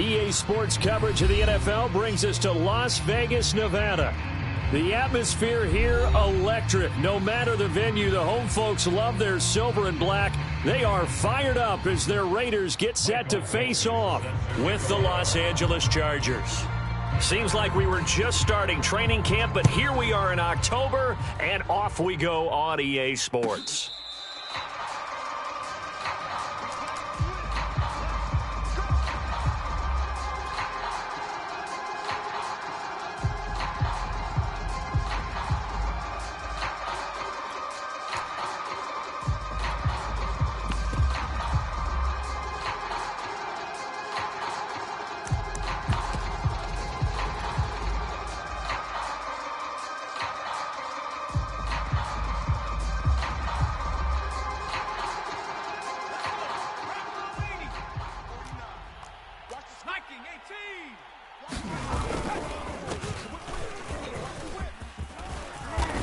EA Sports coverage of the NFL brings us to Las Vegas, Nevada. The atmosphere here, electric. No matter the venue, the home folks love their silver and black. They are fired up as their Raiders get set to face off with the Los Angeles Chargers. Seems like we were just starting training camp, but here we are in October, and off we go on EA Sports.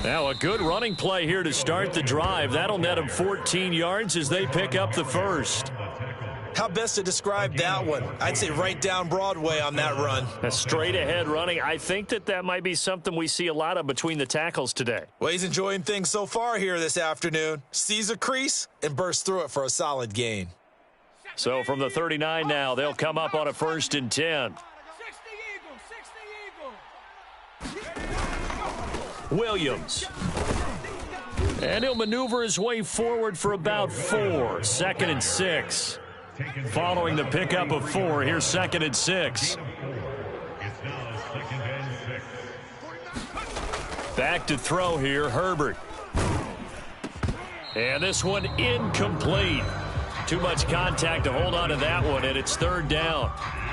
Now a good running play here to start the drive. That'll net them 14 yards as they pick up the first. How best to describe that one? I'd say right down Broadway on that run. A straight ahead running. I think that might be something we see a lot of between the tackles today. Well, he's enjoying things so far here this afternoon. Sees a crease and bursts through it for a solid gain. So from the 39 now, they'll come up on a 1st and 10. Williams. And he'll maneuver his way forward for about 4. 2nd and 6. Following the pickup of 4, here's 2nd and 6. Back to throw here, Herbert. And this one incomplete. Too much contact to hold on to that one, and it's 3rd down.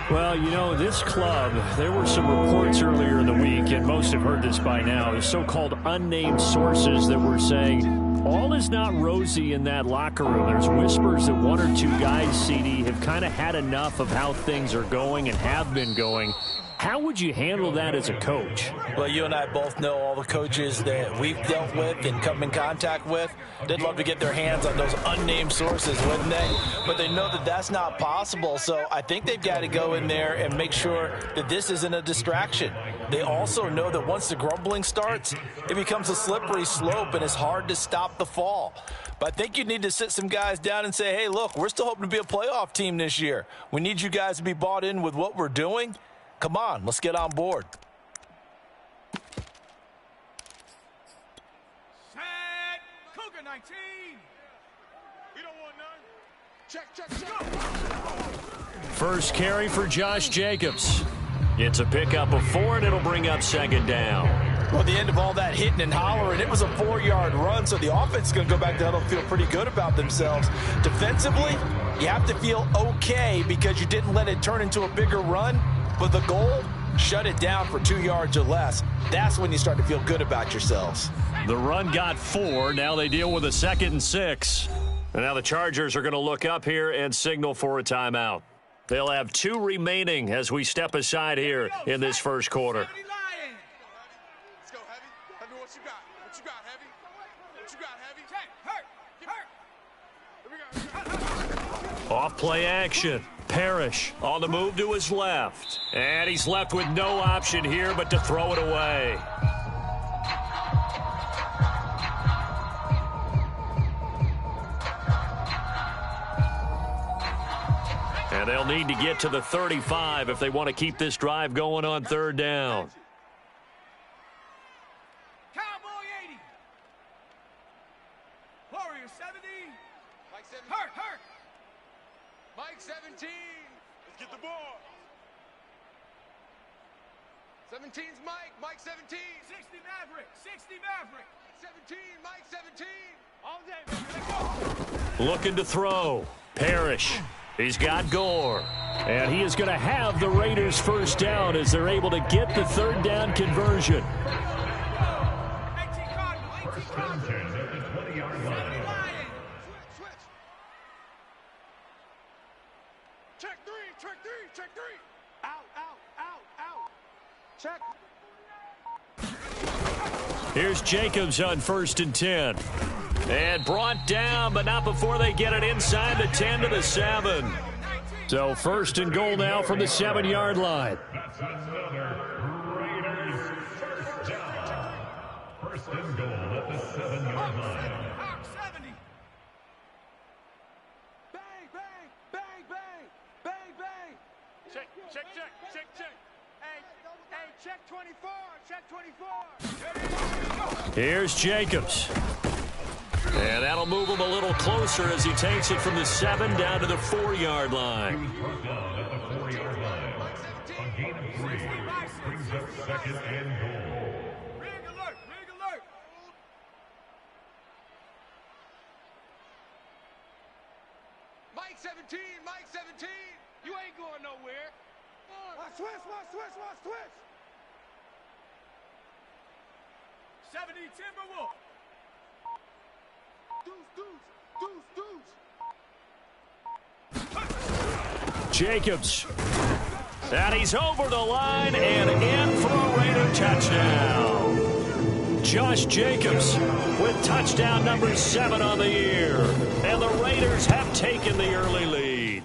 Well, you know, this club, there were some reports earlier in the week, and most have heard this by now, the so-called unnamed sources that were saying all is not rosy in that locker room. There's whispers that 1 or 2 guys, CD, have kind of had enough of how things are going and have been going. How would you handle that as a coach? Well, you and I both know all the coaches that we've dealt with and come in contact with. They'd love to get their hands on those unnamed sources, wouldn't they? But they know that that's not possible, so I think they've got to go in there and make sure that this isn't a distraction. They also know that once the grumbling starts, it becomes a slippery slope and it's hard to stop the fall. But I think you need to sit some guys down and say, hey, look, we're still hoping to be a playoff team this year. We need you guys to be bought in with what we're doing. Come on, let's get on board. Set. Cougar 19. We don't want none. Check. First carry for Josh Jacobs. It's a pickup of 4, and it'll bring up 2nd down. Well, at the end of all that hitting and hollering, it was a 4-yard run, so the offense is going to go back to huddle and feel pretty good about themselves. Defensively, you have to feel okay because you didn't let it turn into a bigger run. But the goal, shut it down for 2 yards or less. That's when you start to feel good about yourselves. The run got 4. Now they deal with a 2nd and 6. And now the Chargers are going to look up here and signal for a timeout. They'll have 2 remaining as we step aside here in this first quarter. Let's go, Heavy. Heavy, what you got? What you got, Heavy? What you got, Heavy? Hurt. Here we go. Off play action. Parrish on the move to his left. And he's left with no option here but to throw it away. And they'll need to get to the 35 if they want to keep this drive going on 3rd down. Cowboy 80. Warrior 70. Mike 17. Hurt. Mike 17. Let's get the ball. 17's Mike. Mike 17. 60 Maverick. 60 Maverick. 17. Mike 17. All day, baby. Let's go. Looking to throw. Parrish. He's got Gore. And he is going to have the Raiders first down as they're able to get the 3rd down conversion. 18 Cardinal. 18 Cardinal. 20-yard line. Switch. Check 3. Out. Check. Here's Jacobs on 1st and 10. And brought down, but not before they get it inside the 10 to the 7. 19. So first and goal now from the 7-yard line. That's another Raiders first down. First and goal at the 7-yard line. Hawk 70. Bang, bang, bang, bang, bang, bang. Check. Hey, check 24, check 24. Here's Jacobs. And that'll move him a little closer as he takes it from the 7 down to the 4-yard line. He was brought down at the 4-yard line. A gain of 3 brings up second and goal. Rig alert, rig alert. Mike 17, Mike 17. You ain't going nowhere. Watch switch. 70 Timberwolf. Deuce. Jacobs. And he's over the line and in for a Raider touchdown. Josh Jacobs with touchdown number 7 on the year. And the Raiders have taken the early lead.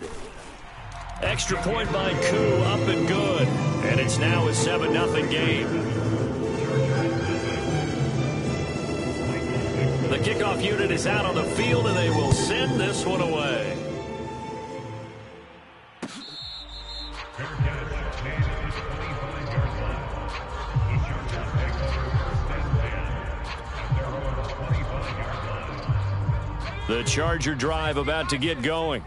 Extra point by Koo, up and good. And it's now a 7-0 game. The kickoff unit is out on the field, and they will send this one away. The Charger drive about to get going.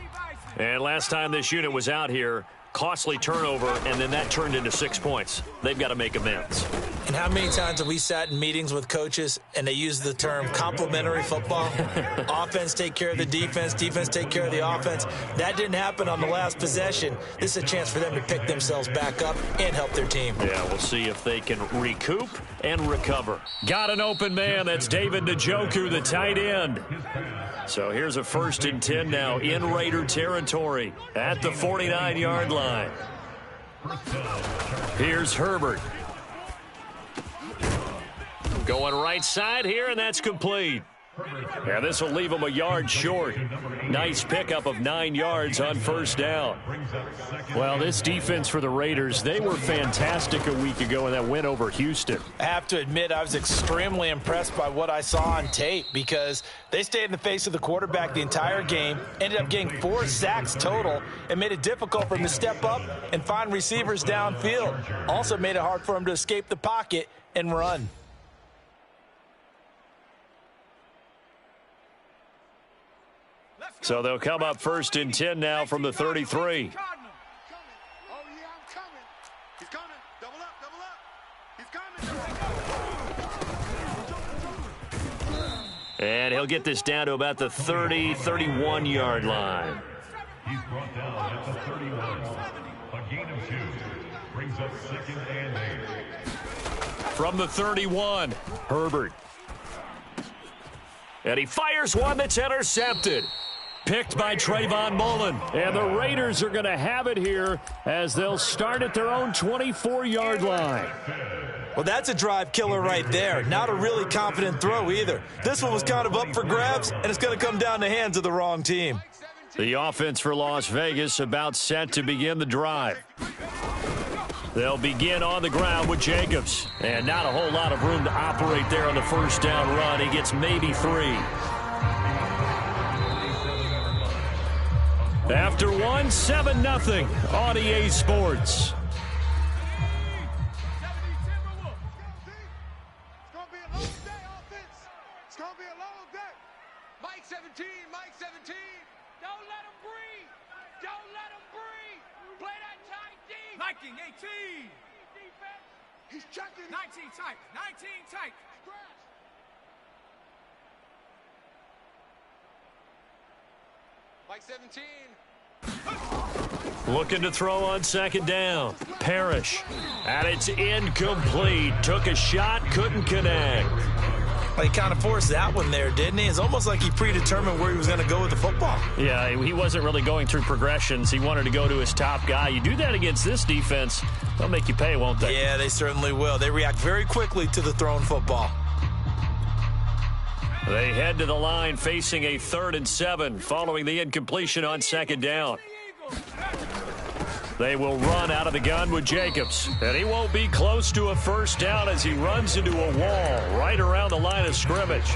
And last time this unit was out here, costly turnover, and then that turned into 6 points. They've got to make amends. And how many times have we sat in meetings with coaches and they use the term complementary football? Offense take care of the defense, defense take care of the offense. That didn't happen on the last possession. This is a chance for them to pick themselves back up and help their team. Yeah, we'll see if they can recoup and recover. Got an open man. That's David Njoku, the tight end. So here's a 1st and 10 now in Raider territory at the 49-yard line. Here's Herbert. Going right side here, and that's complete. Yeah, this will leave him a yard short. Nice pickup of 9 yards on 1st down. Well, this defense for the Raiders, they were fantastic a week ago in that win over Houston. I have to admit, I was extremely impressed by what I saw on tape because they stayed in the face of the quarterback the entire game, ended up getting 4 sacks total, and made it difficult for him to step up and find receivers downfield. Also made it hard for him to escape the pocket and run. So they'll come up 1st and 10 now from the 33. Oh, yeah, I'm coming. He's coming. Double up. He's coming. And he'll get this down to about the 30, 31-yard line. He's brought down at the 31. A gain of 2 brings up 2nd and 8. From the 31, Herbert. And he fires one that's intercepted. Picked by Trayvon Mullen. And the Raiders are going to have it here as they'll start at their own 24-yard line. Well, that's a drive killer right there. Not a really confident throw either. This one was kind of up for grabs, and it's going to come down the hands of the wrong team. The offense for Las Vegas about set to begin the drive. They'll begin on the ground with Jacobs. And not a whole lot of room to operate there on the 1st down run. He gets maybe 3. After 1, 7-0 on EA Sports. It's going to be a long day. Mike 17, Mike 17. Don't let him breathe. Don't let him breathe. Play that tight D. Liking 18. Defense. He's checking. 19 tight. 19 tight. Mike 17. Looking to throw on 2nd down. Parrish. And it's incomplete. Took a shot, couldn't connect. Well, he kind of forced that one there, didn't he? It's almost like he predetermined where he was going to go with the football. Yeah, he wasn't really going through progressions. He wanted to go to his top guy. You do that against this defense, they'll make you pay, won't they? Yeah, they certainly will. They react very quickly to the thrown football. They head to the line facing a 3rd and 7 following the incompletion on 2nd down. They will run out of the gun with Jacobs. And he won't be close to a first down as he runs into a wall right around the line of scrimmage.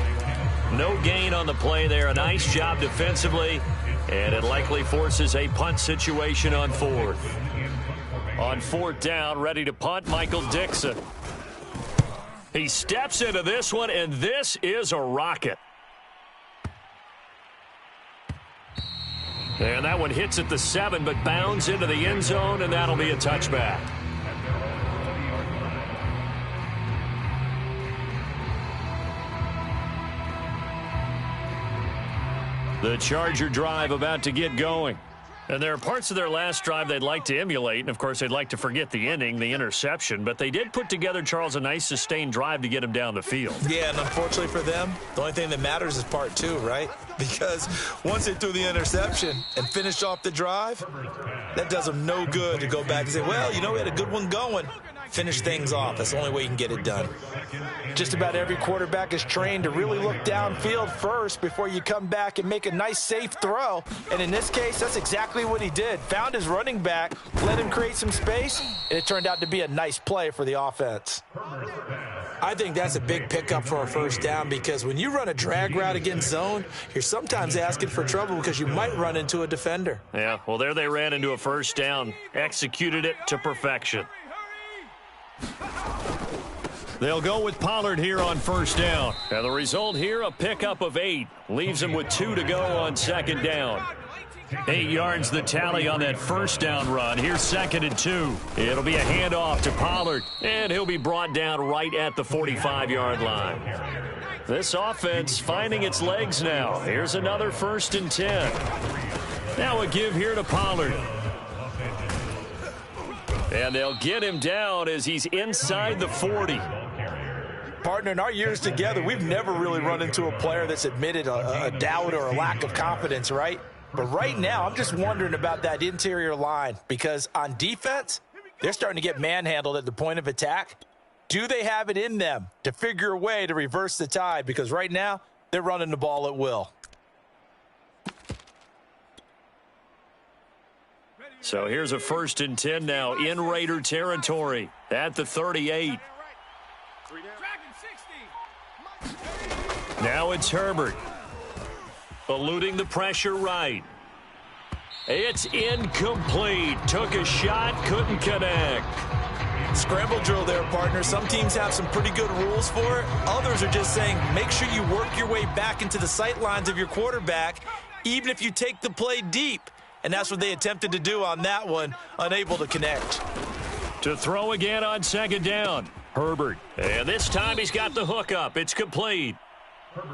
No gain on the play there. A nice job defensively. And it likely forces a punt situation on fourth. On fourth down, ready to punt, Michael Dickson. He steps into this one, and this is a rocket. And that one hits at the 7, but bounds into the end zone, and that'll be a touchback. The Charger drive about to get going. And there are parts of their last drive they'd like to emulate, and, of course, they'd like to forget the inning, the interception. But they did put together, Charles, a nice sustained drive to get him down the field. Yeah, and unfortunately for them, the only thing that matters is part 2, right? Because once they threw the interception and finished off the drive, that does them no good to go back and say, well, you know, we had a good one going. Finish things off. That's the only way you can get it done. Just about every quarterback is trained to really look downfield first before you come back and make a nice, safe throw. And in this case, that's exactly what he did. Found his running back, let him create some space, and it turned out to be a nice play for the offense. I think that's a big pickup for a first down because when you run a drag route against zone, you're sometimes asking for trouble because you might run into a defender. Yeah, well, there they ran into a first down, executed it to perfection. They'll go with Pollard here on first down. And the result here, a pickup of 8. Leaves him with 2 to go on second down. 8 yards the tally on that first down run. Here's 2nd and 2. It'll be a handoff to Pollard, and he'll be brought down right at the 45-yard line. This offense finding its legs now. Here's another 1st and 10. Now a give here to Pollard. And they'll get him down as he's inside the 40. Partner, in our years together, we've never really run into a player that's admitted a doubt or a lack of confidence, right? But right now, I'm just wondering about that interior line because on defense, they're starting to get manhandled at the point of attack. Do they have it in them to figure a way to reverse the tide? Because right now, they're running the ball at will. So here's a 1st and 10 now in Raider territory at the 38. Now it's Herbert. Eluding the pressure right. It's incomplete. Took a shot, couldn't connect. Scramble drill there, partner. Some teams have some pretty good rules for it. Others are just saying make sure you work your way back into the sight lines of your quarterback, even if you take the play deep. And that's what they attempted to do on that one, unable to connect. To throw again on 2nd down, Herbert. And this time he's got the hookup. It's complete.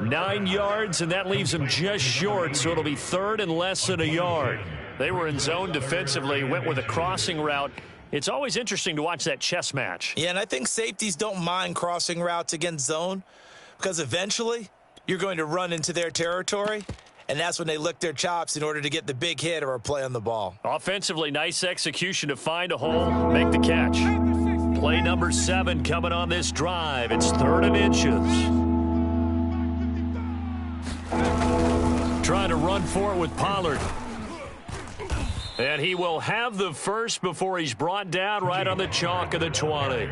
9 yards, and that leaves him just short, so it'll be 3rd and less than a yard. They were in zone defensively, went with a crossing route. It's always interesting to watch that chess match. Yeah, and I think safeties don't mind crossing routes against zone because eventually you're going to run into their territory. And that's when they lick their chops in order to get the big hit or a play on the ball. Offensively, nice execution to find a hole, make the catch. Play number 7 coming on this drive. It's 3rd and inches. Trying to run for it with Pollard. And he will have the first before he's brought down right on the chalk of the 20.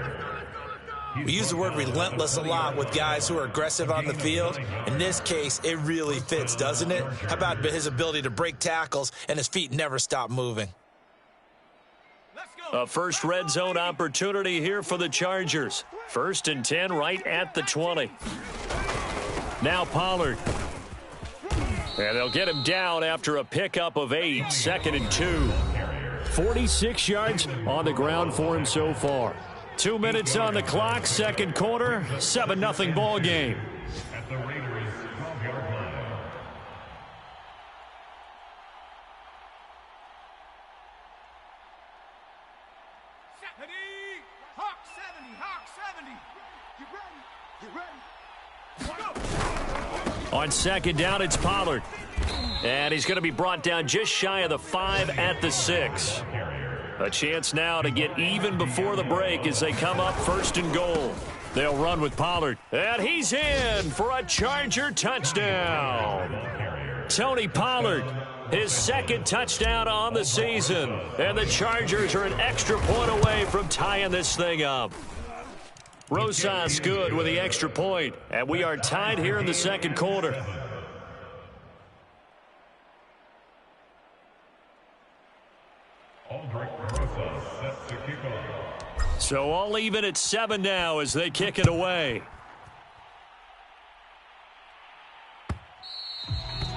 We use the word relentless a lot with guys who are aggressive on the field. In this case, it really fits, doesn't it? How about his ability to break tackles and his feet never stop moving? A first red zone opportunity here for the Chargers. 1st and 10 right at the 20. Now Pollard. And they'll get him down after a pickup of 8. 2nd and 2. 46 yards on the ground for him so far. 2 minutes on the clock, 2nd quarter, 7-0 ball game. At the Raiders 12-yard line. Hawk 70, Hawk 70. You ready? On 2nd down, it's Pollard. And he's going to be brought down just shy of the 5 at the 6. A chance now to get even before the break as they come up 1st and goal. They'll run with Pollard. And he's in for a Charger touchdown. Tony Pollard. His second touchdown on the season. And the Chargers are an extra point away from tying this thing up. Rosas good with the extra point. And we are tied here in the second quarter. So all even at 7 now as they kick it away.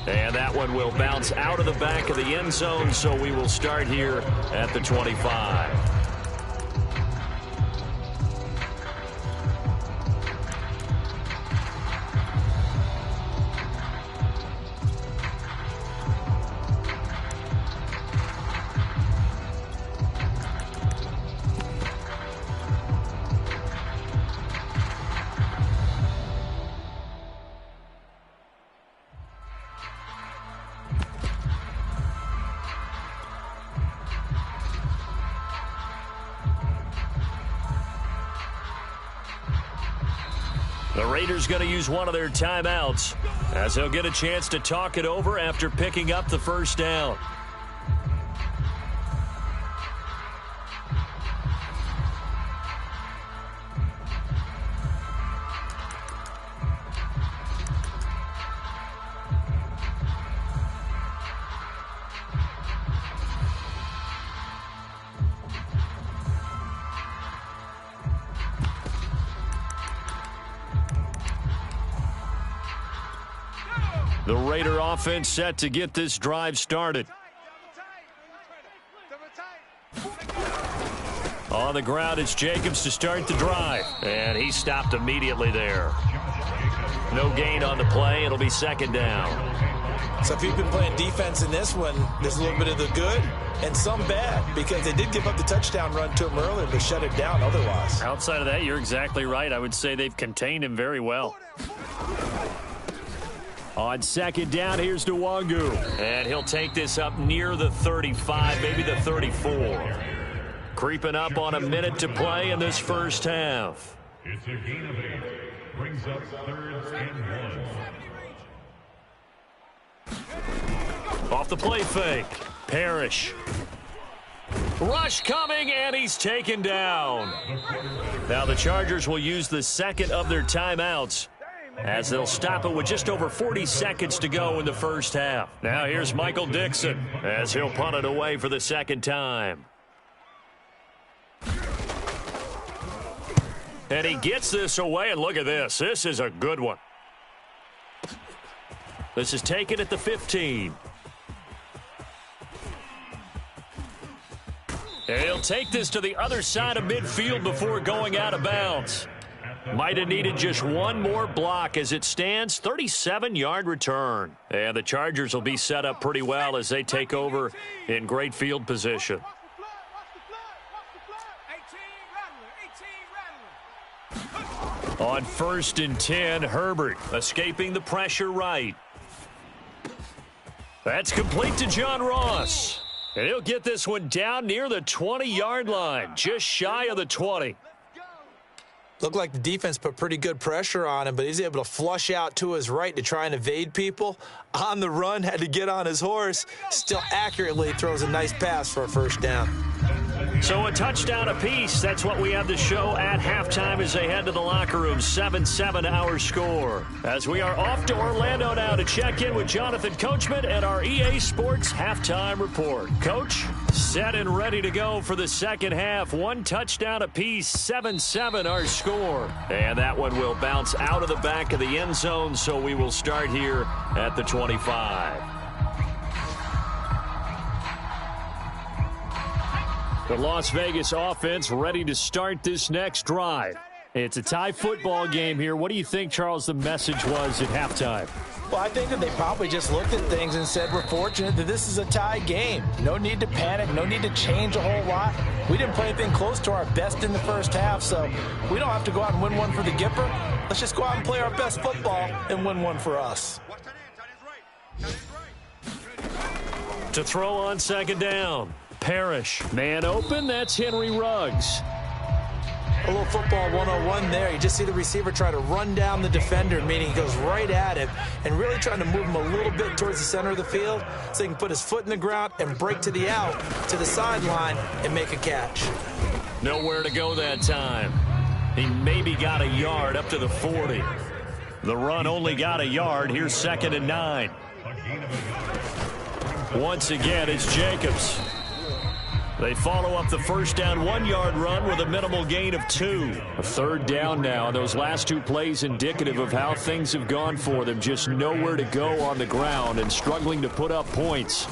And that one will bounce out of the back of the end zone, so we will start here at the 25. The Raiders going to use one of their timeouts as they'll get a chance to talk it over after picking up the first down. The Raider offense set to get this drive started. On the ground, it's Jacobs to start the drive. And he stopped immediately there. No gain on the play. It'll be second down. So if you've been playing defense in this one, there's a little bit of the good and some bad, because they did give up the touchdown run to him earlier, but shut it down otherwise. Outside of that, you're exactly right. I would say they've contained him very well. On second down, here's Nwangu. And he'll take this up near the 35, maybe the 34. Creeping up on a minute to play in this first half. It's a gain of 8. Brings up 3rd and 1. Off the play fake. Parrish. Rush coming, and he's taken down. Now the Chargers will use the second of their timeouts, as they'll stop it with just over 40 seconds to go in the first half. Now here's Michael Dixon as he'll punt it away for the second time. And he gets this away, and look at this. This is a good one. This is taken at the 15. And he'll take this to the other side of midfield before going out of bounds. Might have needed just one more block. As it stands, 37-yard return. And the Chargers will be set up pretty well as they take over in great field position. On 1st and 10, Herbert escaping the pressure right. That's complete to John Ross. And he'll get this one down near the 20-yard line, just shy of the 20. Looked like the defense put pretty good pressure on him, but he's able to flush out to his right to try and evade people. On the run, had to get on his horse. Still accurately throws a nice pass for a first down. So a touchdown apiece. That's what we have to show at halftime as they head to the locker room. 7-7 our score. As we are off to Orlando now to check in with Jonathan Coachman and our EA Sports halftime report. Coach, set and ready to go for the second half. One touchdown apiece. 7-7 our score. And that one will bounce out of the back of the end zone, so we will start here at the 25. The Las Vegas offense ready to start this next drive. It's a tie football game here. What do you think, Charles, the message was at halftime? Well, I think that they probably just looked at things and said, we're fortunate that this is a tie game. No need to panic. No need to change a whole lot. We didn't play anything close to our best in the first half, so we don't have to go out and win one for the Gipper. Let's just go out and play our best football and win one for us. To throw on second down. Parrish. Man open, that's Henry Ruggs. A little football 101 there. You just see the receiver try to run down the defender, meaning he goes right at him and really trying to move him a little bit towards the center of the field so he can put his foot in the ground and break to the out, to the sideline, and make a catch. Nowhere to go that time. He maybe got a yard up to the 40. The run only got a yard. Here's 2nd and 9. Once again, it's Jacobs. They follow up the first down 1-yard run with a minimal gain of 2. A 3rd down now. Those last 2 plays indicative of how things have gone for them. Just nowhere to go on the ground and struggling to put up points.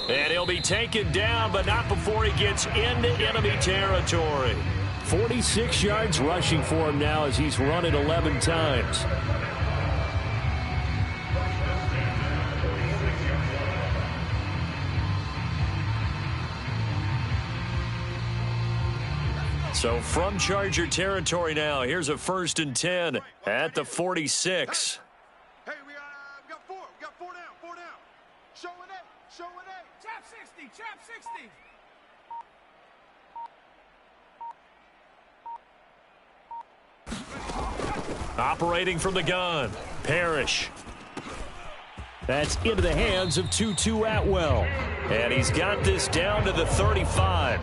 And he'll be taken down, but not before he gets into enemy territory. 46 yards rushing for him now as he's run it 11 times. So from Charger territory now, here's a 1st and 10 at the 46. Hey, we got 4. We got 4 down. 4 down. Showing 8. Showing 8. Trap 60. Trap 60. Operating from the gun, Parrish. That's into the hands of Tutu Atwell. And he's got this down to the 35.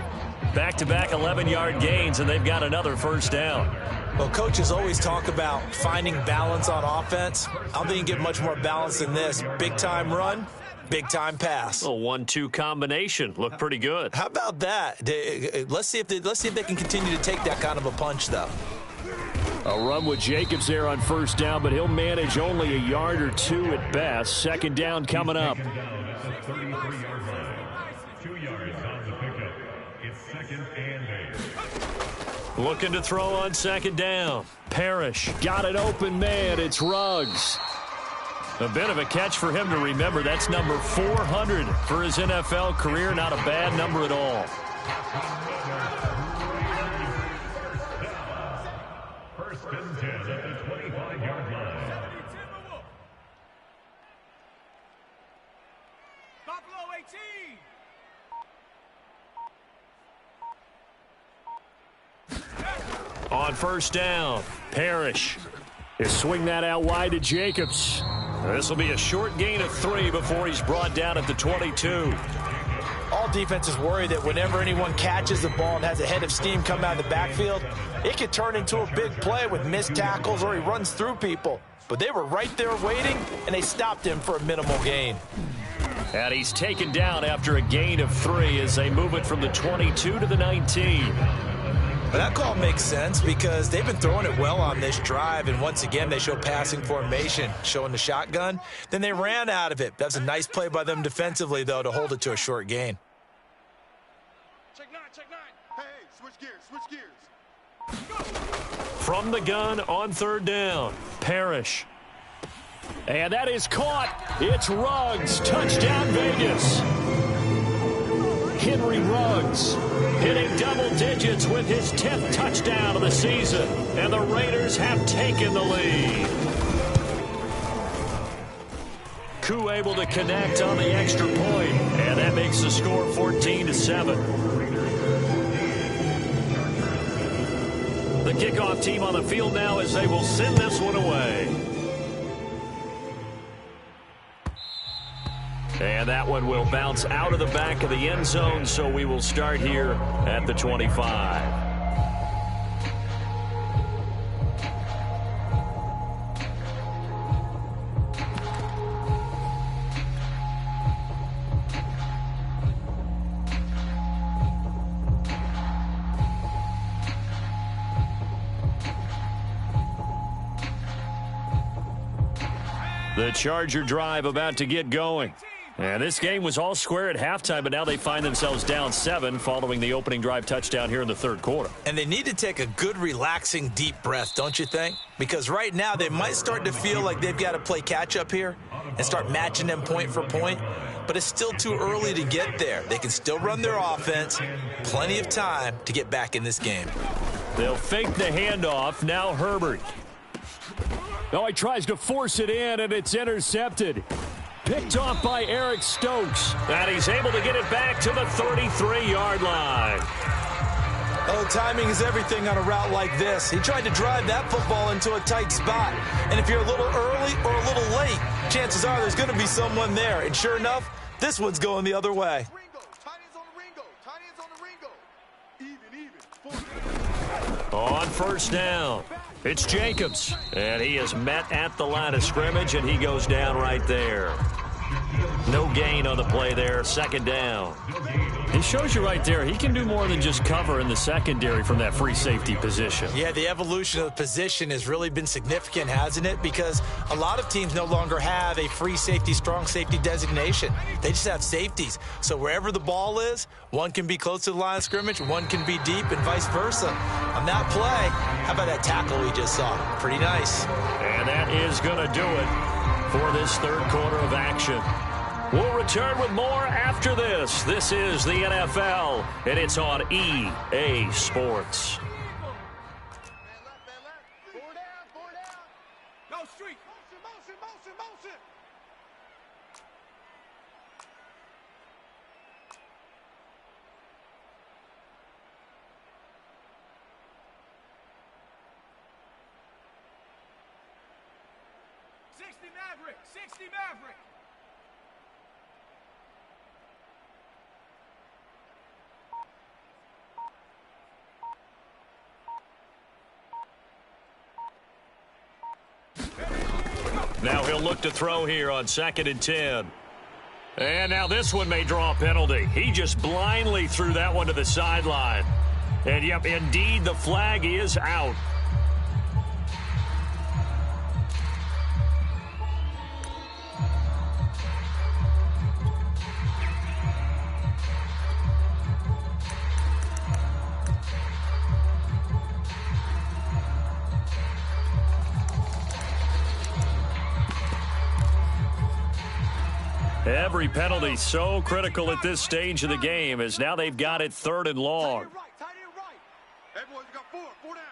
Back-to-back 11-yard gains, and they've got another 1st down. Well, coaches always talk about finding balance on offense. I don't think you get much more balance than this. Big-time run, big-time pass. A 1-2 combination. Looked pretty good. How about that? Let's see if they can continue to take that kind of a punch, though. A run with Jacobs there on 1st down, but he'll manage only a yard or 2 at best. 2nd down coming up. 33-yard line. 2 yards on the pickup. It's 2nd and 8. Looking to throw on 2nd down. Parrish got an open man. It's Ruggs. A bit of a catch for him to remember. That's number 400 for his NFL career. Not a bad number at all. First and 10 at the 25-yard line. Buffalo 18. On 1st down, Parrish. He'll swing that out wide to Jacobs. This will be a short gain of 3 before he's brought down at the 22. All defenses worry that whenever anyone catches the ball and has a head of steam come out of the backfield, it could turn into a big play with missed tackles or he runs through people. But they were right there waiting, and they stopped him for a minimal gain. And he's taken down after a gain of 3 as they move it from the 22 to the 19. But that call makes sense because they've been throwing it well on this drive, and once again they show passing formation, showing the shotgun. Then they ran out of it. That's a nice play by them defensively, though, to hold it to a short gain. Check 9. Check 9. Hey, switch gears. Switch gears. From the gun on 3rd down, Parrish. And that is caught. It's Ruggs. Touchdown, Vegas. Henry Ruggs hitting double digits with his 10th touchdown of the season. And the Raiders have taken the lead. Koo able to connect on the extra point. And that makes the score 14-7. The kickoff team on the field now as they will send this one away. And that one will bounce out of the back of the end zone, so we will start here at the 25. The Charger drive about to get going. And this game was all square at halftime, but now they find themselves down 7 following the opening drive touchdown here in the 3rd quarter. And they need to take a good, relaxing, deep breath, don't you think? Because right now they might start to feel like they've got to play catch-up here and start matching them point for point. But it's still too early to get there. They can still run their offense. Plenty of time to get back in this game. They'll fake the handoff. Now Herbert. Oh, he tries to force it in, and it's intercepted. Picked off by Eric Stokes. And he's able to get it back to the 33-yard line. Oh, timing is everything on a route like this. He tried to drive that football into a tight spot. And if you're a little early or a little late, chances are there's going to be someone there. And sure enough, this one's going the other way. On first down, it's Jacobs. And he is met at the line of scrimmage, and he goes down right there. No gain on the play there, second down. He shows you right there, he can do more than just cover in the secondary from that free safety position. Yeah, the evolution of the position has really been significant, hasn't it? Because a lot of teams no longer have a free safety, strong safety designation. They just have safeties. So wherever the ball is, one can be close to the line of scrimmage, one can be deep, and vice versa. On that play, how about that tackle we just saw? Pretty nice. And that is going to do it for this third quarter of action. We'll return with more after this. This is the NFL, and it's on EA Sports. Go street. Motion, motion, motion. Maverick, 60 Maverick. Now he'll look to throw here on 2nd and 10. And now this one may draw a penalty. He just blindly threw that one to the sideline. And, yep, indeed, the flag is out. Every penalty so critical at this stage of the game as now they've got it 3rd and long. Tight end right. Everyone's got four down.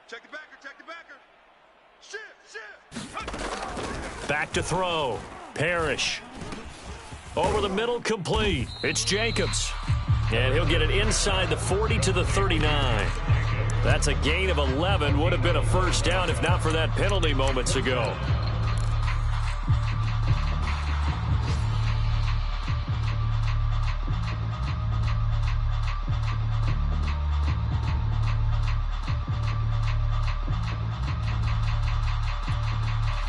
Check the backer. Shift. Back to throw. Parrish. Over the middle, complete. It's Jacobs. And he'll get it inside the 40 to the 39. That's a gain of 11. Would have been a first down if not for that penalty moments ago.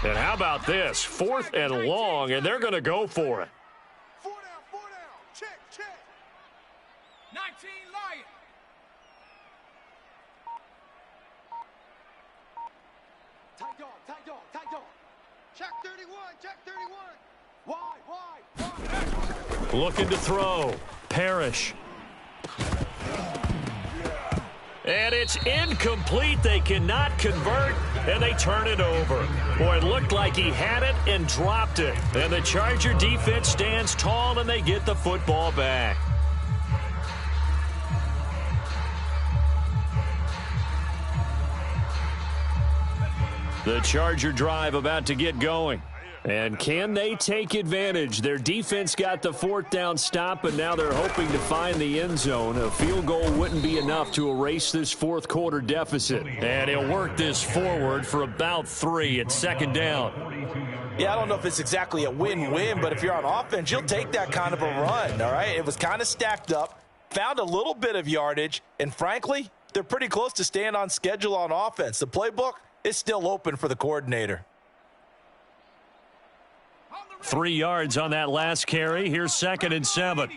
And how about this? 4th and long, and they're going to go for it. 4 down. Check. 19 Lion. Tight dog. Check 31. Wide. Looking to throw. Parrish. And it's incomplete. They cannot convert, and they turn it over. Boy, it looked like he had it and dropped it. And the Charger defense stands tall, and they get the football back. The Charger drive about to get going. And can they take advantage? Their defense got the 4th down stop, and now they're hoping to find the end zone. A field goal wouldn't be enough to erase this 4th quarter deficit. And he'll work this forward for about 3 at 2nd down. Yeah, I don't know if it's exactly a win-win, but if you're on offense, you'll take that kind of a run, all right? It was kind of stacked up, found a little bit of yardage, and frankly, they're pretty close to staying on schedule on offense. The playbook is still open for the coordinator. 3 yards on that last carry. Here's 2nd and 7.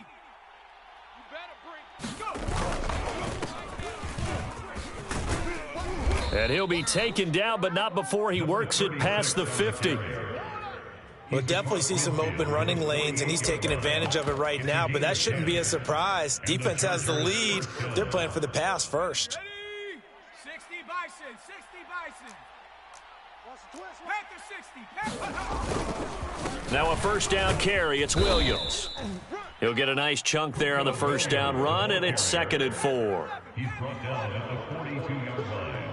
And he'll be taken down, but not before he works it past the 50. We'll definitely see some open running lanes, and he's taking advantage of it right now, but that shouldn't be a surprise. Defense has the lead. They're playing for the pass first. 60 Bison. Panther 60. Now a first down carry. It's Williams. He'll get a nice chunk there on the first down run, and it's 2nd and 4. He's brought down at the 42-yard line.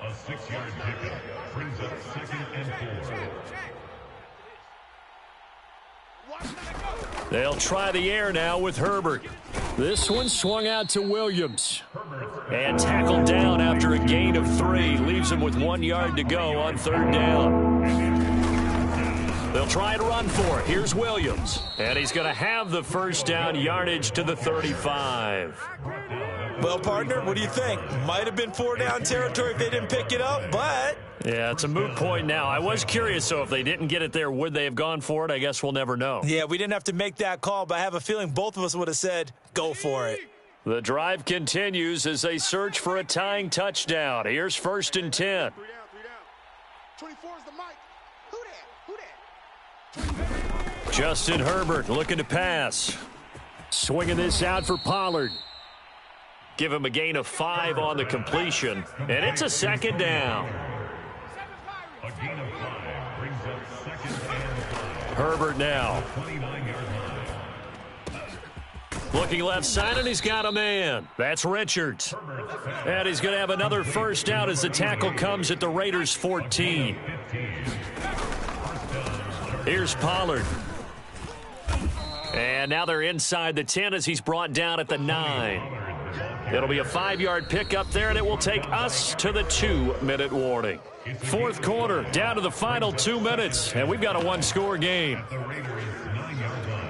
A 6-yard pickup brings up 2nd and 4. They'll try the air now with Herbert. This one swung out to Williams. And tackled down after a gain of 3. Leaves him with 1 yard to go on 3rd down. They'll try to run for it. Here's Williams. And he's going to have the first down, yardage to the 35. Well, partner, what do you think? Might have been 4-down territory if they didn't pick it up, but... Yeah, it's a moot point now. I was curious, so if they didn't get it there, would they have gone for it? I guess we'll never know. Yeah, we didn't have to make that call, but I have a feeling both of us would have said, go for it. The drive continues as they search for a tying touchdown. Here's 1st and 10. 3 down. 24 is the mic. Who that? Justin Herbert looking to pass. Swinging this out for Pollard. Give him a gain of 5 on the completion, and it's a 2nd down. A gain of 5 brings up 2nd and 5. Herbert now. 29-yard line. Looking left side, and he's got a man. That's Richards. And he's going to have another first down as the tackle comes at the Raiders' 14. Here's Pollard. And now they're inside the 10 as he's brought down at the 9. It'll be a 5-yard pickup there, and it will take us to the 2-minute warning. 4th quarter, down to the final 2 minutes, and we've got a 1-score game. The Raiders' 9-yard line.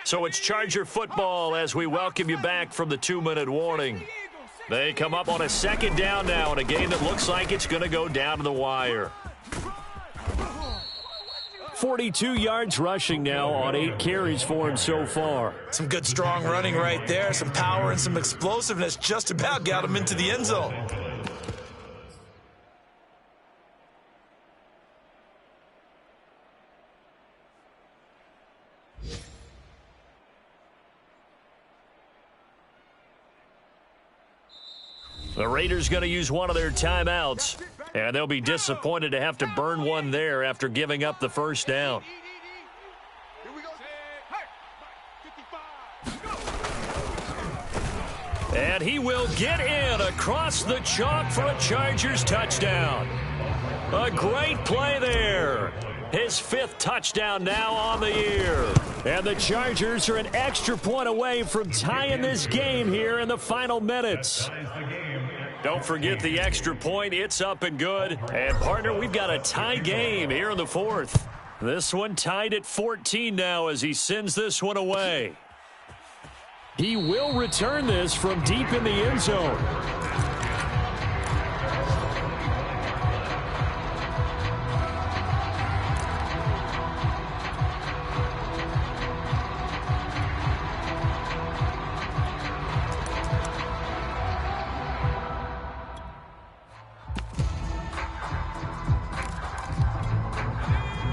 So it's Charger football as we welcome you back from the 2-minute warning. They come up on a 2nd down now in a game that looks like it's going to go down to the wire. 42 yards rushing now on 8 carries for him so far. Some good, strong running right there. Some power and some explosiveness just about got him into the end zone. The Raiders going to use one of their timeouts, and they'll be disappointed to have to burn one there after giving up the first down. Here we go. 55. And he will get in across the chalk for a Chargers touchdown. A great play there. His 5th touchdown now on the year. And the Chargers are an extra point away from tying this game here in the final minutes. Don't forget the extra point. It's up and good. And, partner, we've got a tie game here in the 4th. This one tied at 14 now as he sends this one away. He will return this from deep in the end zone.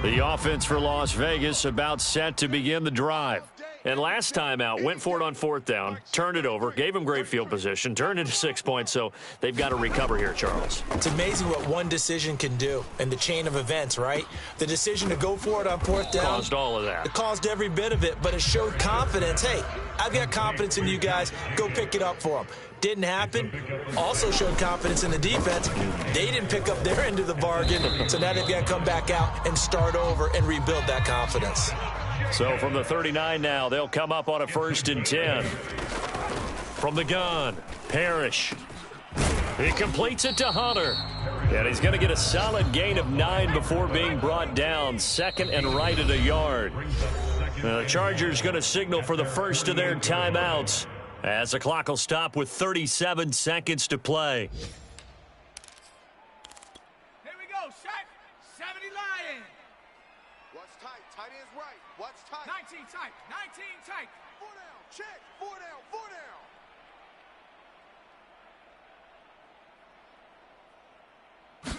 The offense for Las Vegas about set to begin the drive. And last time out, went for it on 4th down, turned it over, gave them great field position, turned it to 6 points, so they've got to recover here, Charles. It's amazing what one decision can do in the chain of events, right? The decision to go for it on 4th down. Caused all of that. It caused every bit of it, but it showed confidence. Hey, I've got confidence in you guys. Go pick it up for them. Didn't happen. Also showed confidence in the defense. They didn't pick up their end of the bargain, so now they've got to come back out and start over and rebuild that confidence. So from the 39 now, they'll come up on a 1st and 10. From the gun, Parrish. He completes it to Hunter. And he's going to get a solid gain of 9 before being brought down. 2nd and right at a yard. The Chargers going to signal for the first of their timeouts as the clock will stop with 37 seconds to play. Here we go, set. 70 Lions. What's tight? Tight ends right. What's tight? 19 tight. 19 tight. 4 down. Check. 4 down. 4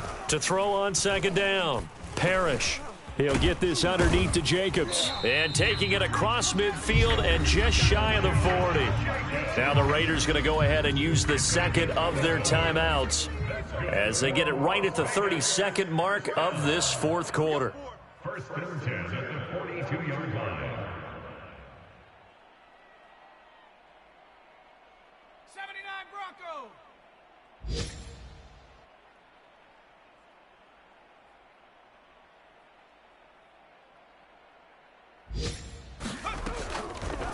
down. To throw on 2nd down, Parrish. He'll get this underneath to Jacobs. And taking it across midfield and just shy of the 40. Now the Raiders going to go ahead and use the 2nd of their timeouts as they get it right at the 32nd mark of this 4th quarter. 1st and 10 at the 42-yard line. 79 Broncos.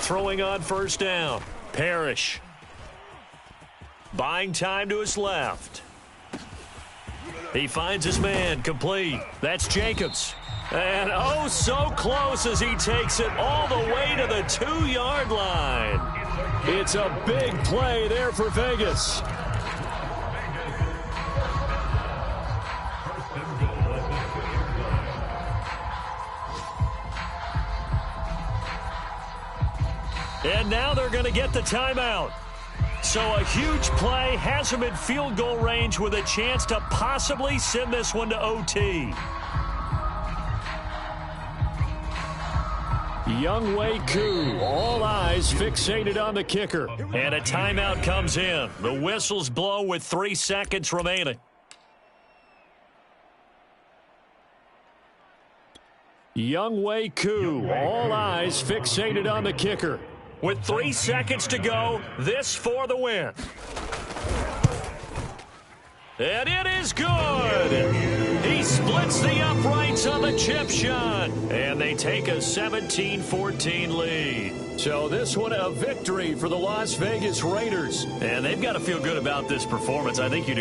throwing on first down. Parrish. Buying time to his left. He finds his man, complete. That's Jacobs. And oh, so close as he takes it all the way to the 2-yard line. It's a big play there for Vegas. And now they're going to get the timeout. So a huge play has him in field goal range with a chance to possibly send this one to OT. Younghoe Koo, all eyes fixated on the kicker. And a timeout comes in. The whistles blow with 3 seconds remaining. Younghoe Koo, all eyes fixated on the kicker. With 3 seconds to go, this for the win. And it is good. He splits the uprights on the chip shot. And they take a 17-14 lead. So this one a victory for the Las Vegas Raiders. And they've got to feel good about this performance. I think you'd